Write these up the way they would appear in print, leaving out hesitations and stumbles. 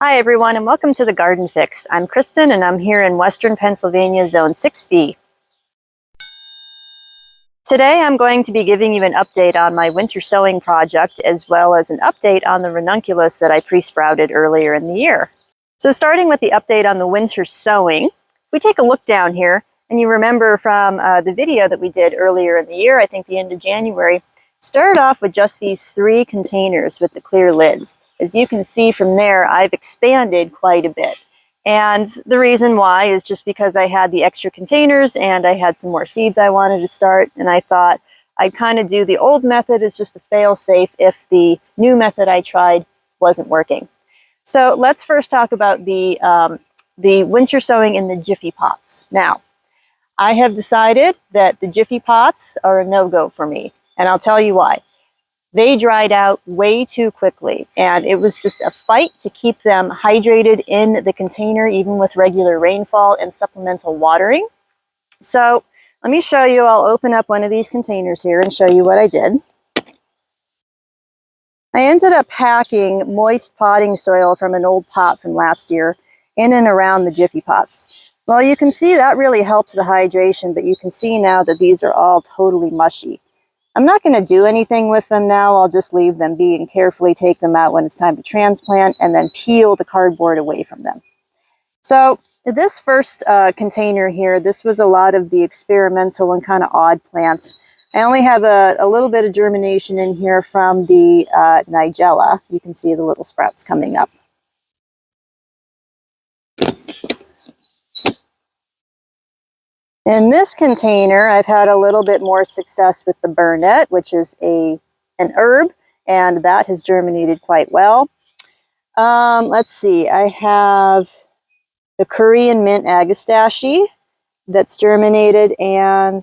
Hi everyone and welcome to the Garden Fix. I'm Kristen and I'm here in Western Pennsylvania Zone 6B. Today I'm going to be giving you an update on my winter sowing project as well as an update on the ranunculus that I pre-sprouted earlier in the year. So starting with the update on the winter sowing, if we take a look down here and you remember from the video that we did earlier in the year, I think the end of January, started off with just these 3 containers with the clear lids. As you can see from there, I've expanded quite a bit. And the reason why is just because I had the extra containers and I had some more seeds I wanted to start, and I thought I'd kind of do the old method as just a fail-safe if the new method I tried wasn't working. So let's first talk about the winter sowing in the Jiffy pots. Now, I have decided that the Jiffy pots are a no-go for me, and I'll tell you why. They dried out way too quickly, and it was just a fight to keep them hydrated in the container, even with regular rainfall and supplemental watering. So let me show you. I'll open up one of these containers here and show you what I did. I ended up packing moist potting soil from an old pot from last year in and around the Jiffy pots. Well, you can see that really helped the hydration, but you can see now that these are all totally mushy. I'm not going to do anything with them now. I'll just leave them be and carefully take them out when it's time to transplant and then peel the cardboard away from them. So this first container here, this was a lot of the experimental and kind of odd plants. I only have a little bit of germination in here from the Nigella. You can see the little sprouts coming up. In this container, I've had a little bit more success with the burnet, which is an herb, and that has germinated quite well. Let's see, I have the Korean mint agastache that's germinated, and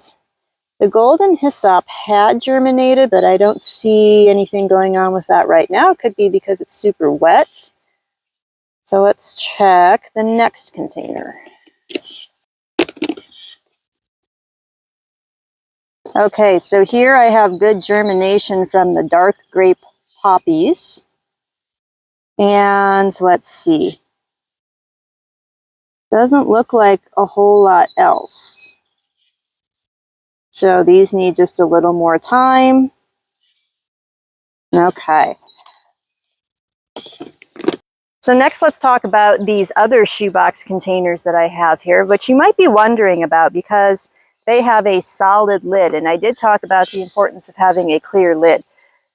the golden hyssop had germinated, but I don't see anything going on with that right now. It could be because it's super wet. So let's check the next container. Okay, so here I have good germination from the dark grape poppies. And let's see. Doesn't look like a whole lot else. So these need just a little more time. Okay. So next let's talk about these other shoebox containers that I have here, which you might be wondering about because they have a solid lid. And I did talk about the importance of having a clear lid.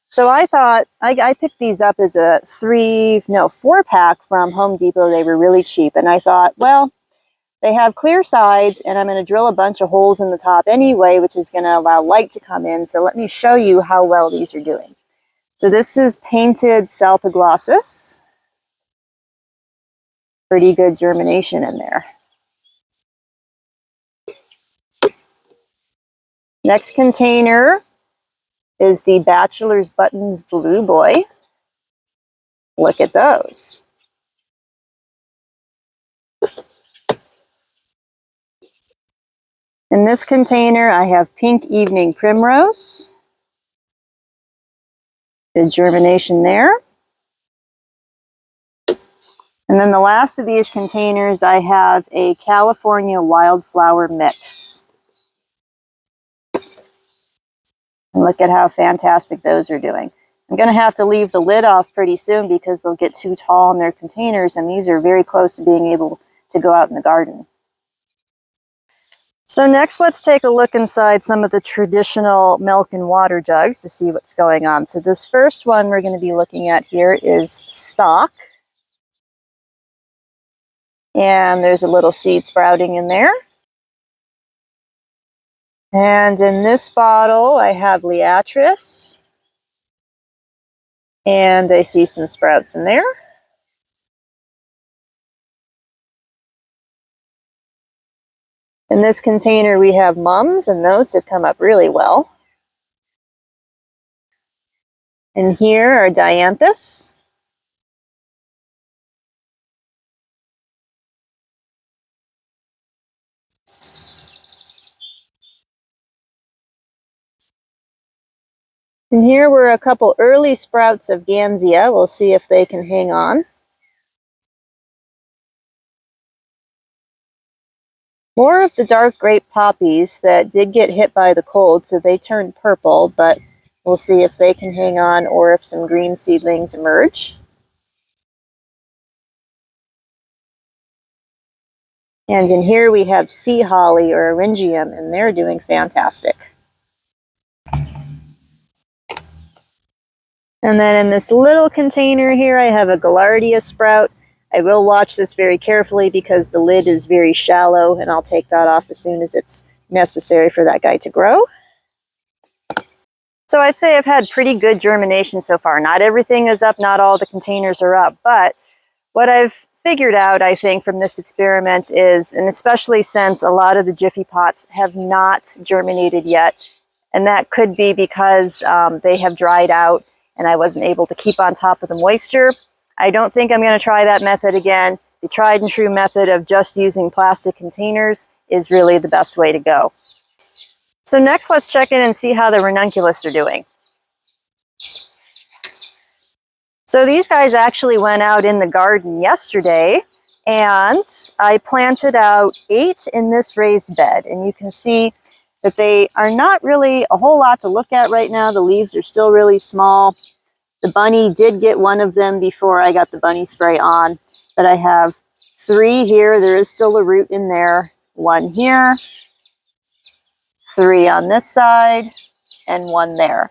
So I thought, I picked these up as a 4-pack from Home Depot. They were really cheap. And I thought, well, they have clear sides and I'm going to drill a bunch of holes in the top anyway, which is going to allow light to come in. So let me show you how well these are doing. So this is painted Salpiglossis. Pretty good germination in there. Next container is the Bachelor's Buttons Blue Boy. Look at those. In this container, I have Pink Evening Primrose. Good germination there. And then the last of these containers, I have a California Wildflower Mix. And look at how fantastic those are doing. I'm going to have to leave the lid off pretty soon because they'll get too tall in their containers, and these are very close to being able to go out in the garden. So next, let's take a look inside some of the traditional milk and water jugs to see what's going on. So this first one we're going to be looking at here is stock. And there's a little seed sprouting in there. And in this bottle, I have Liatris. And I see some sprouts in there. In this container, we have mums, and those have come up really well. And here are dianthus. And here were a couple early sprouts of Ganzia. We'll see if they can hang on. More of the dark grape poppies that did get hit by the cold, so they turned purple, but we'll see if they can hang on or if some green seedlings emerge. And in here we have sea holly or eryngium, and they're doing fantastic. And then in this little container here, I have a gaillardia sprout. I will watch this very carefully because the lid is very shallow, and I'll take that off as soon as it's necessary for that guy to grow. So I'd say I've had pretty good germination so far. Not everything is up, not all the containers are up, but what I've figured out, I think, from this experiment is, and especially since a lot of the Jiffy pots have not germinated yet, and that could be because they have dried out and I wasn't able to keep on top of the moisture. I don't think I'm going to try that method again. The tried and true method of just using plastic containers is really the best way to go. So next, let's check in and see how the ranunculus are doing. So these guys actually went out in the garden yesterday, and I planted out 8 in this raised bed, and you can see that they are not really a whole lot to look at right now. The leaves are still really small. The bunny did get one of them before I got the bunny spray on, but I have 3 here. There is still a root in there. 1 here, 3 on this side, and 1 there.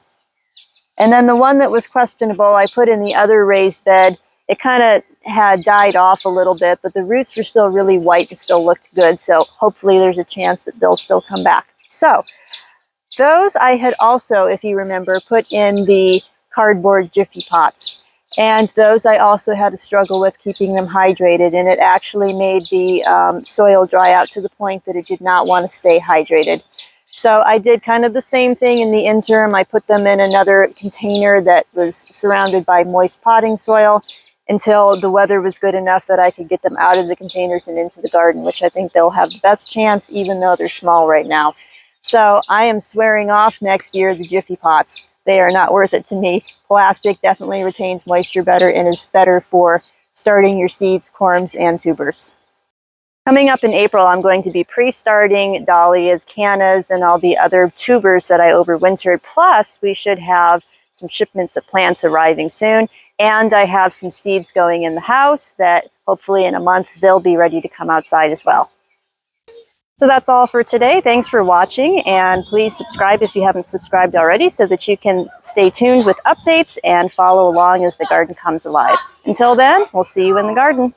And then the one that was questionable, I put in the other raised bed. It kind of had died off a little bit, but the roots were still really white and still looked good. So hopefully there's a chance that they'll still come back. So those I had also, if you remember, put in the cardboard Jiffy pots. And those I also had to struggle with keeping them hydrated. And it actually made the soil dry out to the point that it did not want to stay hydrated. So I did kind of the same thing in the interim. I put them in another container that was surrounded by moist potting soil until the weather was good enough that I could get them out of the containers and into the garden, which I think they'll have the best chance, even though they're small right now. So I am swearing off next year the Jiffy pots. They are not worth it to me. Plastic definitely retains moisture better and is better for starting your seeds, corms, and tubers. Coming up in April, I'm going to be pre-starting dahlias, cannas, and all the other tubers that I overwintered. Plus, we should have some shipments of plants arriving soon. And I have some seeds going in the house that hopefully in a month, they'll be ready to come outside as well. So that's all for today. Thanks for watching, and please subscribe if you haven't subscribed already so that you can stay tuned with updates and follow along as the garden comes alive. Until then, we'll see you in the garden.